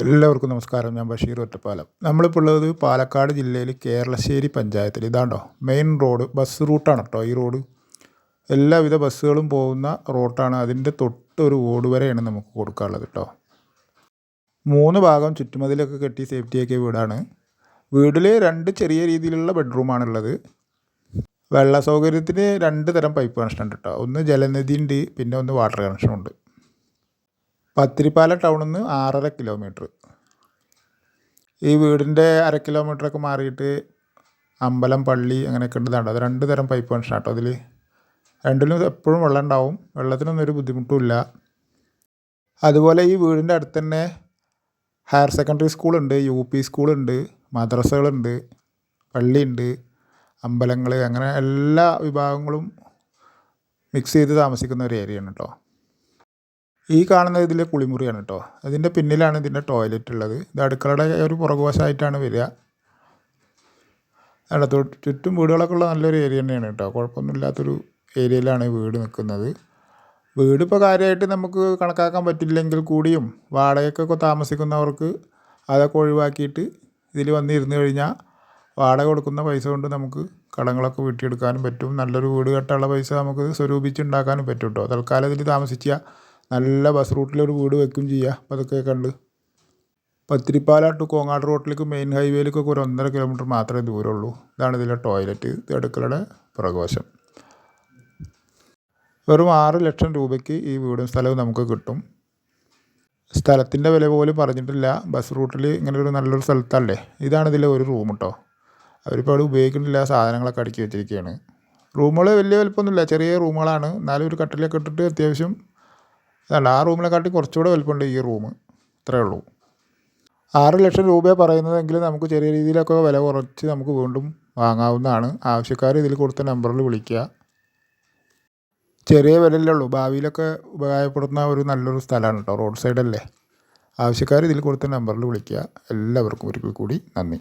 എല്ലാവർക്കും നമസ്കാരം. ഞാൻ ബഷീർ ഒറ്റപ്പാലം. നമ്മളിപ്പോൾ ഉള്ളത് പാലക്കാട് ജില്ലയിൽ കേരളശ്ശേരി പഞ്ചായത്തിൽ. ഇതാണ്ടോ മെയിൻ റോഡ്, ബസ് റൂട്ടാണ് കേട്ടോ ഈ റോഡ്. എല്ലാവിധ ബസ്സുകളും പോകുന്ന റോട്ടാണ്. അതിൻ്റെ തൊട്ടൊരു ഓട് വരെയാണ് നമുക്ക് കൊടുക്കാനുള്ളത് കേട്ടോ. 3 ഭാഗം ചുറ്റുമതിലൊക്കെ കെട്ടി സേഫ്റ്റിയാക്കിയ വീടാണ്. വീട്ടിൽ 2 ചെറിയ രീതിയിലുള്ള ബെഡ്റൂമാണുള്ളത്. വെള്ള സൗകര്യത്തിന് 2 തരം പൈപ്പ് കണക്ഷൻ ഉണ്ട് കേട്ടോ. ഒന്ന് ജലനിധി ഉണ്ട്, പിന്നെ ഒന്ന് വാട്ടർ കണക്ഷനുണ്ട്. പത്തിരിപ്പാല ടൗണിൽ നിന്ന് 6.5 കിലോമീറ്റർ. ഈ വീടിൻ്റെ 1/2 കിലോമീറ്ററൊക്കെ മാറിയിട്ട് അമ്പലം, പള്ളി അങ്ങനെയൊക്കെ ഉണ്ടതാണ്ടോ. അത് 2 തരം പൈപ്പ് കണക്ഷൻ കേട്ടോ. അതിൽ രണ്ടിലും എപ്പോഴും വെള്ളം ഉണ്ടാവും. വെള്ളത്തിനൊന്നും ഒരു ബുദ്ധിമുട്ടുമില്ല. അതുപോലെ ഈ വീടിൻ്റെ അടുത്ത് തന്നെ ഹയർ സെക്കൻഡറി സ്കൂളുണ്ട്, UP സ്കൂളുണ്ട്, മദ്രസകളുണ്ട്, പള്ളിയുണ്ട്, അമ്പലങ്ങൾ, അങ്ങനെ എല്ലാ വിഭാഗങ്ങളും മിക്സ് ചെയ്ത് താമസിക്കുന്ന ഒരു ഏരിയയാണ് കേട്ടോ. ഈ കാണുന്നത് ഇതിലെ കുളിമുറിയാണ് കേട്ടോ. അതിൻ്റെ പിന്നിലാണ് ഇതിൻ്റെ ടോയ്ലറ്റ് ഉള്ളത്. ഇത് അടുക്കളയുടെ ഒരു പുറകുവശമായിട്ടാണ് വരിക. ചുറ്റും വീടുകളൊക്കെ ഉള്ള നല്ലൊരു ഏരിയ തന്നെയാണ് കേട്ടോ. കുഴപ്പമൊന്നുമില്ലാത്തൊരു ഏരിയയിലാണ് വീട് നിൽക്കുന്നത്. വീടിപ്പോൾ കാര്യമായിട്ട് നമുക്ക് കണക്കാക്കാൻ പറ്റില്ലെങ്കിൽ കൂടിയും വാടകയ്ക്കൊക്കെ താമസിക്കുന്നവർക്ക് അതൊക്കെ ഒഴിവാക്കിയിട്ട് ഇതിൽ വന്നിരുന്ന് കഴിഞ്ഞാൽ വാടക കൊടുക്കുന്ന പൈസ കൊണ്ട് നമുക്ക് കടങ്ങളൊക്കെ വീട്ടിയെടുക്കാനും പറ്റും. നല്ലൊരു വീട് കെട്ടാനുള്ള പൈസ നമുക്ക് സ്വരൂപിച്ചുണ്ടാക്കാനും പറ്റും കേട്ടോ. തൽക്കാലം ഇതിൽ താമസിച്ചാൽ നല്ല ബസ് റൂട്ടിലൊരു വീട് വെക്കുകയും ചെയ്യുക. അപ്പോൾ അതൊക്കെ കണ്ട് പത്തിരിപ്പാല ടു കോങ്ങാട് റോട്ടിലേക്ക് മെയിൻ ഹൈവേയിലേക്കൊക്കെ ഒരു 1.5 കിലോമീറ്റർ മാത്രമേ ദൂരമുള്ളൂ. ഇതാണ് ഇതിലെ ടോയ്ലറ്റ്. ഇത് അടുക്കളയുടെ പുറകുവശം. വെറും 6 ലക്ഷം രൂപയ്ക്ക് ഈ വീടും സ്ഥലവും നമുക്ക് കിട്ടും. സ്ഥലത്തിൻ്റെ വില പോലും പറഞ്ഞിട്ടില്ല. ബസ് റൂട്ടിൽ ഇങ്ങനെ ഒരു നല്ലൊരു സ്ഥലത്തല്ലേ. ഇതാണ് ഇതിലെ ഒരു റൂം കേട്ടോ. അവരിപ്പോൾ അവിടെ ഉപയോഗിക്കുന്നില്ല, സാധനങ്ങളൊക്കെ അടുക്കി വെച്ചിരിക്കുകയാണ്. റൂമുകൾ വലിയ വലുപ്പമൊന്നുമില്ല, ചെറിയ റൂമുകളാണ്. എന്നാലും ഒരു കട്ടിലൊക്കെ ഇട്ടിട്ട് അത്യാവശ്യം അതല്ല, ആ റൂമിനെക്കാട്ടി കുറച്ചുകൂടെ വലുപ്പമുണ്ട് ഈ റൂം. ഇത്രയേ ഉള്ളൂ. 6 ലക്ഷം രൂപ പറയുന്നതെങ്കിൽ നമുക്ക് ചെറിയ രീതിയിലൊക്കെ വില കുറച്ച് നമുക്ക് വീണ്ടും വാങ്ങാവുന്നതാണ്. ആവശ്യക്കാർ ഇതിൽ കൊടുത്ത നമ്പറിൽ വിളിക്കുക. ചെറിയ വിലയല്ലേ ഉള്ളൂ, ഭാവിയിലൊക്കെ ഉപകാരപ്പെടുന്ന ഒരു നല്ലൊരു സ്ഥലമാണ് കേട്ടോ. റോഡ് സൈഡല്ലേ. ആവശ്യക്കാർ ഇതിൽ കൊടുത്ത നമ്പറിൽ വിളിക്കുക. എല്ലാവർക്കും ഒരിക്കൽ കൂടി നന്ദി.